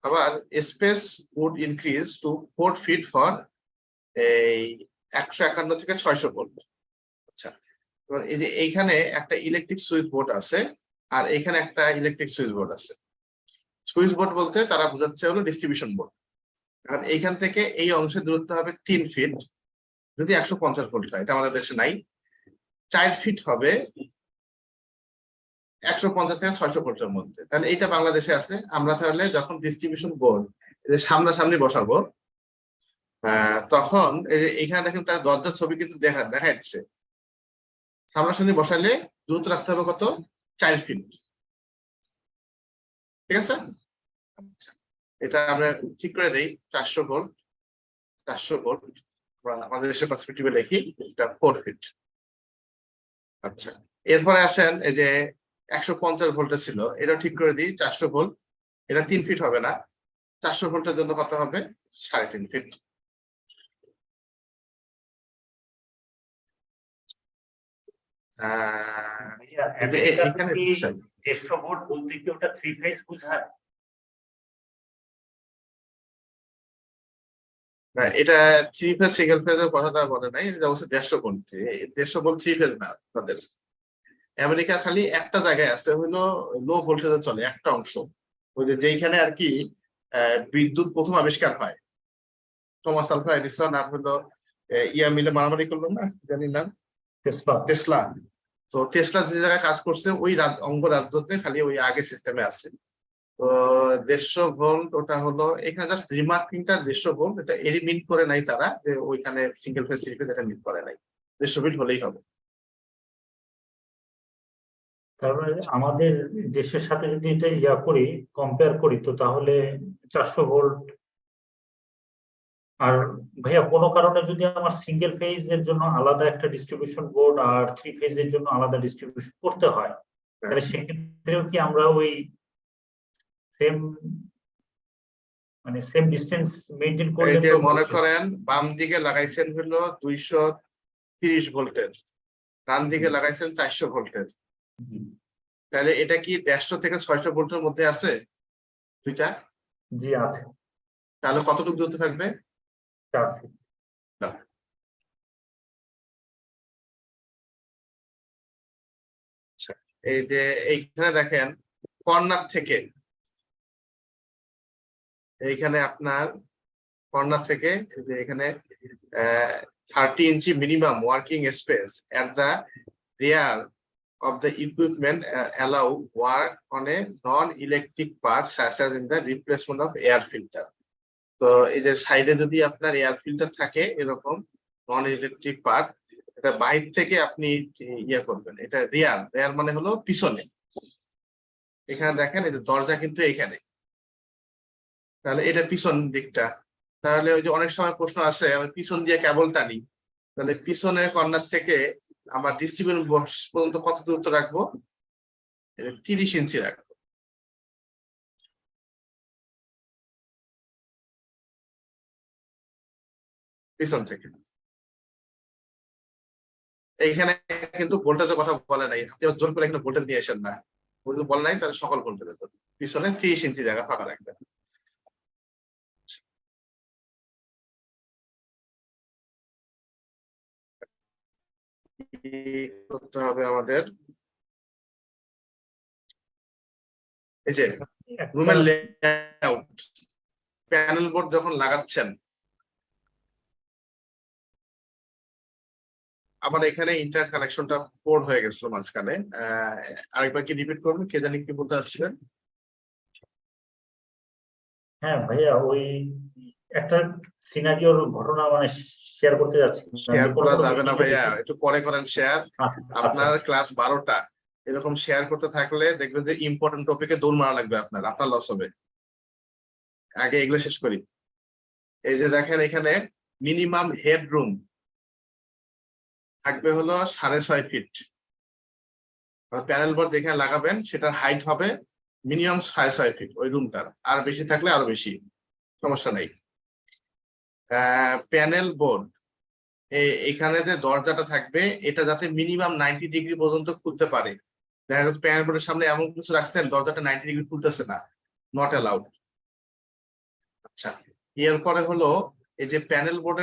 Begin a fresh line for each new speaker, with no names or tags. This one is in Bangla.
আবার space would increase to 4 feet for এই 151 থেকে 600 ভোল্ট। আচ্ছা, এবার এই যে এইখানে একটা ইলেকট্রিক সুইচ বোর্ড আছে আর এখানে একটা ইলেকট্রিক সুইচ বোর্ড আছে। সুইচ বোর্ড বলতে তারা বোঝাচ্ছে হলো ডিস্ট্রিবিউশন বোর্ড। কারণ এইখান থেকে এই অংশের দূরত্ব হবে 3 ফিট যদি 150 ভোল্ট হয়, এটা আমাদের দেশে নাই। 4 ফিট হবে 150 থেকে 600 ভোল্টের মধ্যে। তাহলে এইটা বাংলাদেশে আছে। আমরা তাহলে যখন ডিস্ট্রিবিউশন বোর্ড সামনাসামনি বসাবো তখন এই যে এখানে দেখেন তার দরজার ছবি কিন্তু দেখা যাচ্ছে। সামনাসামনি বসালে দূরত্ব রাখতে হবে কত? 4 ফিট। ঠিক আছে, আচ্ছা এটা আমরা ঠিক করে দেই 400 ভোল্ট। 400 ভোল্ট আমাদের দেশের পার্সপেক্টিভে লিখি, এটা 4 ফিট। আচ্ছা, এরপরে আসেন এই যে 150 ভোল্টের ছিল, এটা ঠিক করে দিই 400 ভোল্ট। এটা 3 ফিট হবে না, 400 ভোল্টের জন্য কত হবে? 3.5 ফিট।
এখানে 150 ভোল্ট বলতে কি ওটা 3 ফেজ বোঝায়?
এটা 3 ফেজ সিঙ্গেল ফেজের কথাটা বলে নাই, এটা অবশ্যই 150 ভোল্ট। 150 ভোল্ট 3 ফেজ না তাদের। আমেরিকা খালি একটা জায়গায় আছে হলো লো ভোল্টেজে চলে একটা অংশ, ওই যে যেইখানে আর কি বিদ্যুৎ প্রথম আবিষ্কার হয়। থমাস আলভা এডিসন আর হলো ইয়া মিলে মারামারি করলো না, জানি না, টেসলা। তো টেসলা যে জায়গায় কাজ করছে ওই অঙ্গরাজ্যতে খালি ওই আগে সিস্টেমে আছে। তো 150 ভোল্ট ওটা হলো এখানে জাস্ট রিমার্কিংটা 150 ভোল্ট, এটা এরই মিন করে নাই তারা যে ওইখানে সিঙ্গেল ফেজ থ্রি ফেজ এটা মিন করে নাই। 150 ভোল্ট হলেই হবে।
তারপরে আমাদের দেশের সাথে যদি এটা ইয়া করি, কম্পেয়ার করি, তো তাহলে 400 ভোল্ট। আর ভাইয়া কোনো কারণে যদি আমার সিঙ্গেল ফেজ এর জন্য আলাদা একটা ডিস্ট্রিবিউশন বোর্ড আর 3 ফেজ এর জন্য আলাদা ডিস্ট্রিবিউশন করতে হয়, তাহলে সেক্ষেত্রেও কি আমরা ওই সেম মানে সেম ডিসটেন্স মেইনটেইন করলে?
এই যে মনে করেন বাম দিকে লাগাইছেন হলো 230 ভোল্টের, ডান দিকে লাগাইছেন 400 ভোল্টের, তাহলে এটা কি 150 থেকে 600 ভোল্টের মধ্যে আছে দুইটা?
জি আছে।
তাহলে কতটুকু দূরত্ব থাকবে?
4 ফিট।
এই যে এইখানে দেখেন কর্নার থেকে, এইখানে আপনার কর্নার থেকে যে এখানে 30 inch minimum working space at the rear of the equipment allow work on a non-electric part such as in the replacement of air filter. তো এই যে সাইডে যদি আপনার এয়ার ফিল্টার থাকে এরকম নন ইলেকট্রিক পার্ট, এটা বাইরে থেকে আপনি ইয়ে করবেন। এটা রিয়ার মানে হলো পিছনে। এখানে দেখেন এই যে দরজা কিন্তু এখানে, তাহলে এটা পিছন দিকটা। তাহলে ওই যে অনেক সময় প্রশ্ন আসে আমি পিছন দিয়ে কেবল টানি, তাহলে পিছনের কর্নার থেকে আমার ডিস্ট্রিবিউশন বক্স পর্যন্ত কত দূরত্ব রাখবো? 30 ইঞ্চি রাখবো পিছন থেকে। এইখানে কিন্তু ভোল্টেজের কথা বলে নাই, আপনি জোর করে এখানে ভোল্টেজ নিয়ে আসেন না, বলে নাই তাহলে সকল ভোল্টেজের পিছনে 30 ইঞ্চি জায়গা ফাঁকা রাখবেন। করতে হবে আমাদের এই যে রুমের লেআউট, প্যানেল বোর্ড যখন লাগাচ্ছেন, আমার এখানে ইন্টারনেট কানেকশনটা পোর্ট হয়ে গেছিল মাঝখানে, আরেকবার কি রিপিট করবেন? কে জানি কি বলতে চাচ্ছিলেন?
হ্যাঁ ভাইয়া, ওই একটা সিনারিওর ঘটনা মানে শেয়ার করতে যাচ্ছি।
শেয়ার করা যাবে না ভাইয়া, একটু পরে করেন শেয়ার। আপনার ক্লাস 12টা, এরকম শেয়ার করতে থাকলে দেখবেন যে ইম্পর্টেন্ট টপিকে দৌড় মারা লাগবে, আপনার লস হবে। আগে এগুলো শেষ করি। এই যে দেখেন এখানে মিনিমাম হেডরুম থাকবে হলো 6.5 ফিট। প্যানেল বোর্ড যেখানে লাগাবেন সেটার হাইট হবে মিনিমাম 6.5 ফিট ওই রুমটার, আর বেশি থাকলে আরো বেশি, সমস্যা নাই। প্যানেল বোর্ড এখানে যে দরজাটা থাকবে এটা যাতে মিনিমাম 90 ডিগ্রি পর্যন্ত খুলতে পারে। দেখা যাচ্ছে প্যানেল বোর্ডের সামনে এমন কিছু রাখছেন দরজাটা 90 ডিগ্রি খুলতেছে না, নট অ্যালাউড। আচ্ছা, এরপরে হলো এই যে প্যানেল বোর্ডের